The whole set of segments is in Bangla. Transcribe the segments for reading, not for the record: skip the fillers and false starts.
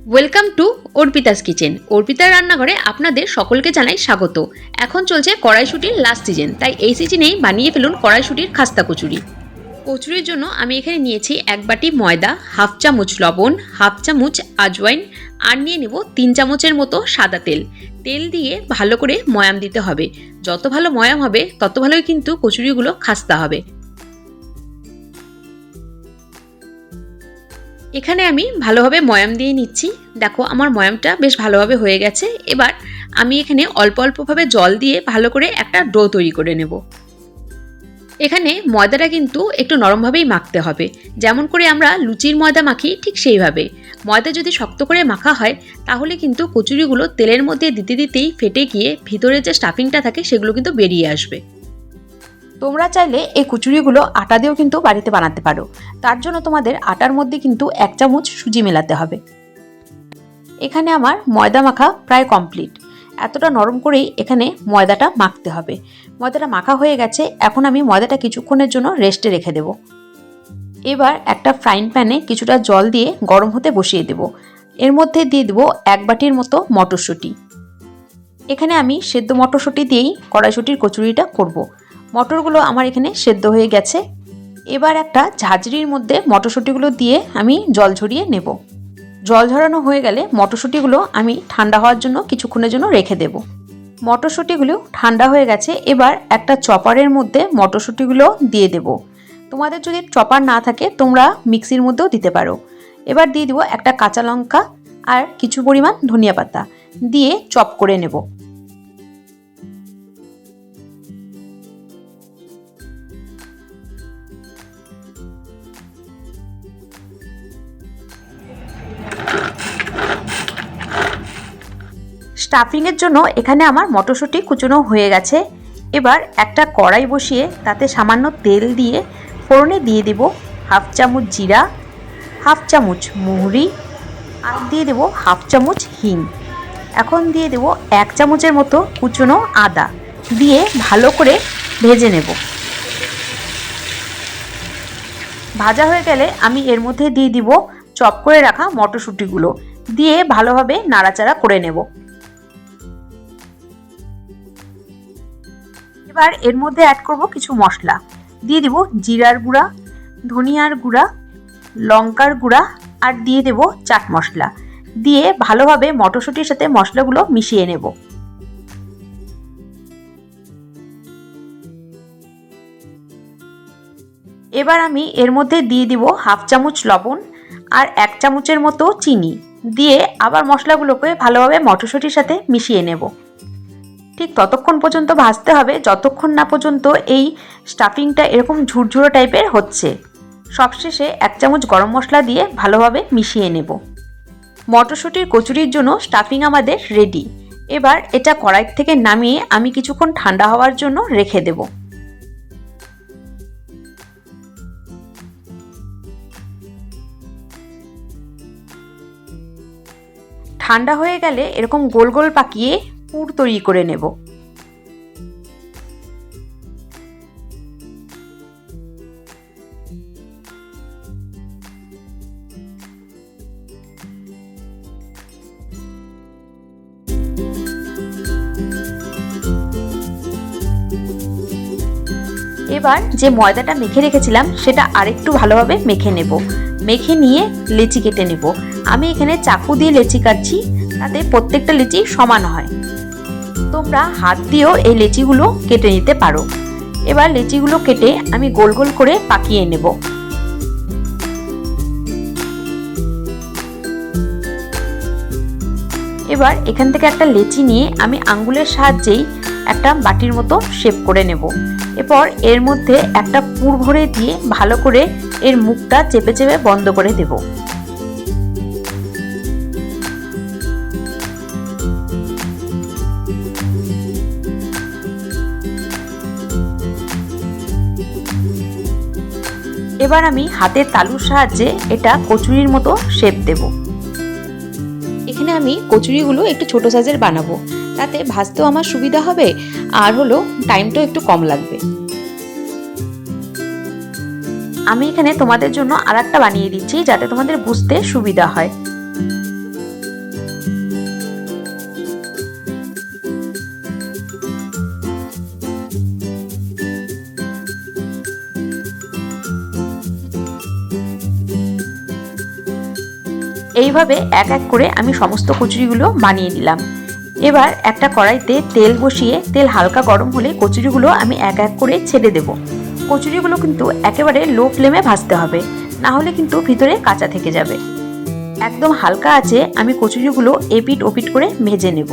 Welcome to Arpita's kitchen. অর্পিতার রান্নাঘরে আপনাদের সকলকে জানাই স্বাগত। এখন চলছে কড়াইশুঁটির লাস্ট সিজন, তাই এই সিজনেই বানিয়ে ফেলুন কড়াইশুঁটির খাস্তা কচুরি। কচুরির জন্য আমি এখানে নিয়েছি 1 বাটি ময়দা, হাফ চামচ লবণ, হাফ চামচ আজওয়াইন আর নিয়ে নেব 3 চামচের মতো সাদা তেল। তেল দিয়ে ভালো করে ময়াম দিতে হবে। যত ভালো ময়াম হবে তত ভালোই কিন্তু কচুরিগুলো খাস্তা হবে। এখানে আমি ভালোভাবে ময়াম দিয়ে নিচ্ছি। দেখো আমার ময়ামটা বেশ ভালোভাবে হয়ে গেছে। এবার আমি এখানে অল্প অল্পভাবে জল দিয়ে ভালো করে একটা ডো তৈরি করে নেব। এখানে ময়দাটা কিন্তু একটু নরমভাবেই মাখতে হবে, যেমন করে আমরা লুচির ময়দা মাখি ঠিক সেইভাবে। ময়দা যদি শক্ত করে মাখা হয় তাহলে কিন্তু কচুরিগুলো তেলের মধ্যে দিতে দিতেই ফেটে গিয়ে ভিতরে যে স্টাফিংটা থাকে সেগুলো কিন্তু বেরিয়ে আসবে। তোমরা চাইলে এই কচুরিগুলো আটা দিয়েও কিন্তু বাড়িতে বানাতে পারো। তার জন্য তোমাদের আটার মধ্যে কিন্তু 1 চামচ সুজি মেলাতে হবে। এখানে আমার ময়দা মাখা প্রায় কমপ্লিট। এতটা নরম করেই এখানে ময়দাটা মাখতে হবে। ময়দাটা মাখা হয়ে গেছে, এখন আমি ময়দাটা কিছুক্ষণের জন্য রেস্টে রেখে দেব। এবার একটা ফ্রাইং প্যানে কিছুটা জল দিয়ে গরম হতে বসিয়ে দেব। এর মধ্যে দিয়ে দেব 1 বাটির মতো মটরশুঁটি। এখানে আমি সেদ্ধ মটরশুঁটি দিয়েই কড়াইশুঁটির কচুরিটা করব। মটরগুলো আমার এখানে সেদ্ধ হয়ে গেছে। এবার একটা ঝাঁঝরির মধ্যে মটরশুঁটিগুলো দিয়ে আমি জল ঝরিয়ে নেব। জল ঝরানো হয়ে গেলে মটরশুঁটিগুলো আমি ঠান্ডা হওয়ার জন্য কিছুক্ষণের জন্য রেখে দেব। মটরশুঁটিগুলো ঠান্ডা হয়ে গেছে। এবার একটা চপারের মধ্যে মটরশুঁটিগুলো দিয়ে দেব। তোমাদের যদি চপার না থাকে তোমরা মিক্সির মধ্যেও দিতে পারো। এবার দিয়ে দেব একটা কাঁচা লঙ্কা আর কিছু পরিমাণ ধনিয়া পাতা দিয়ে চপ করে নেব। স্টাফিংয়ের জন্য এখানে আমার মটরশুঁটি কুচনো হয়ে গেছে। এবার একটা কড়াই বসিয়ে তাতে সামান্য তেল দিয়ে ফোড়নে দিয়ে দেব হাফ চামচ জিরা, হাফ চামচ মৌরি আর দিয়ে দেব হাফ চামচ হিং। এখন দিয়ে দেব 1 চামচের মতো কুচনো আদা দিয়ে ভালো করে ভেজে নেব। ভাজা হয়ে গেলে আমি এর মধ্যে দিয়ে দিব চপ করে রাখা মটরশুঁটিগুলো দিয়ে ভালোভাবে নাড়াচাড়া করে নেব। এবার এর মধ্যে অ্যাড করব কিছু মশলা। দিয়ে দেব জিরার গুঁড়া, ধনিয়ার গুঁড়া, লঙ্কার গুঁড়া আর দিয়ে দেব চাট মশলা। দিয়ে ভালোভাবে মটরশুঁটির সাথে মশলাগুলো মিশিয়ে নেব। এবার আমি এর মধ্যে দিয়ে দিব হাফ চামচ লবণ আর 1 চামচের মতো চিনি দিয়ে আবার মশলাগুলোকে ভালোভাবে মটরশুঁটির সাথে মিশিয়ে নেব। ঠিক ততক্ষণ পর্যন্ত ভাজতে হবে যতক্ষণ না পর্যন্ত এই স্টাফিংটা এরকম ঝুরঝুরো টাইপের হচ্ছে। সবশেষে 1 চামচ গরম মশলা দিয়ে ভালোভাবে মিশিয়ে নেব। মটরশুঁটির কচুরির জন্য স্টাফিং আমাদের রেডি। এবার এটা কড়াই থেকে নামিয়ে আমি কিছুক্ষণ ঠান্ডা হওয়ার জন্য রেখে দেব। ঠান্ডা হয়ে গেলে এরকম গোল গোল পাকিয়ে পুর তৈরি করে নেব। এবার যে ময়দাটা মেখে রেখেছিলাম সেটা আরেকটু ভালোভাবে মেখে নেব। মেখে নিয়ে লেচি কেটে নেব। আমি এখানে চাকু দিয়ে লেচি কাটছি, তাতে প্রত্যেকটা লেচি সমান হয়। তোমরা হাত দিয়েও এই লেচিগুলো কেটে নিতে পারো। এবার লেচিগুলো কেটে আমি গোল গোল করে পাকিয়ে নেব। এবার এখান থেকে একটা লেচি নিয়ে আমি আঙ্গুলের সাহায্যেই একটা বাটির মতো শেপ করে নেব। এরপর এর মধ্যে একটা পুর ভরে দিয়ে ভালো করে এর মুখটা চেপে চেপে বন্ধ করে দেব। এবার আমি হাতের তালুর সাহায্যে এটা কচুরির মতো শেপ দেব। এখানে আমি কচুরিগুলো একটু ছোট সাইজের বানাবো, তাতে ভাজতেও আমার সুবিধা হবে আর হলো টাইমটাও একটু কম লাগবে। আমি এখানে তোমাদের জন্য আরেকটা বানিয়ে দিচ্ছি যাতে তোমাদের বুঝতে সুবিধা হয়। এইভাবে এক এক করে আমি সমস্ত কচুরিগুলো বানিয়ে নিলাম। এবার একটা কড়াইতে তেল বসিয়ে তেল হালকা গরম হলে কচুরিগুলো আমি এক এক করে ছেড়ে দেব। কচুরিগুলো কিন্তু একেবারে লো ফ্লেমে ভাজতে হবে, না হলে কিন্তু ভিতরে কাঁচা থেকে যাবে। একদম হালকা আঁচে আমি কচুরিগুলো এপিট ওপিট করে ভেজে নেব।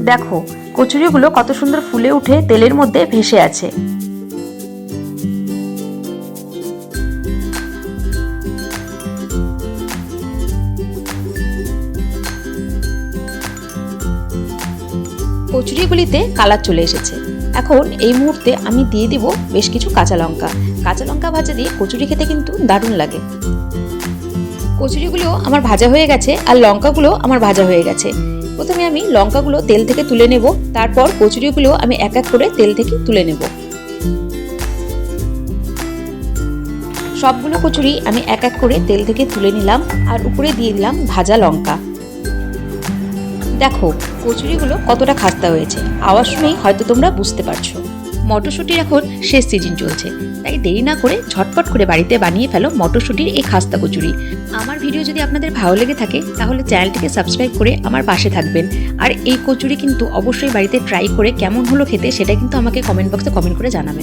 দেখো কচুরিগুলো কত সুন্দর ফুলে উঠে তেলের মধ্যে ভেসে আছে। কচুরিগুলিতে কালার চলে এসেছে। এখন এই মুহূর্তে আমি দিয়ে দিব বেশ কিছু কাঁচা লঙ্কা। কাঁচা লঙ্কা ভাজা দিয়ে কচুরি খেতে কিন্তু দারুণ লাগে। কচুরিগুলো আমার ভাজা হয়ে গেছে আর লঙ্কাগুলো আমার ভাজা হয়ে গেছে। প্রথমে আমি লঙ্কাগুলো তেল থেকে তুলে নেব, তারপর কচুরিগুলো আমি এক এক করে তেল থেকে তুলে নেব। সবগুলো কচুরি আমি এক এক করে তেল থেকে তুলে নিলাম আর উপরে দিয়ে দিলাম ভাজা লঙ্কা। দেখো কচুরিগুলো কতটা খাস্তা হয়েছে, আওয়াজ শুনেই হয়তো তোমরা বুঝতে পারছো। মটরশুঁটির এখন শেষ সিজন চলছে, তাই দেরি না করে ঝটপট করে বাড়িতে বানিয়ে ফেলো মটরশুঁটির এই খাস্তা কচুরি। আমার ভিডিও যদি আপনাদের ভালো লেগে থাকে তাহলে চ্যানেলটিকে সাবস্ক্রাইব করে আমার পাশে থাকবেন। আর এই কচুরি কিন্তু অবশ্যই বাড়িতে ট্রাই করে কেমন হলো খেতে সেটা কিন্তু আমাকে কমেন্ট বক্সে কমেন্ট করে জানাবেন।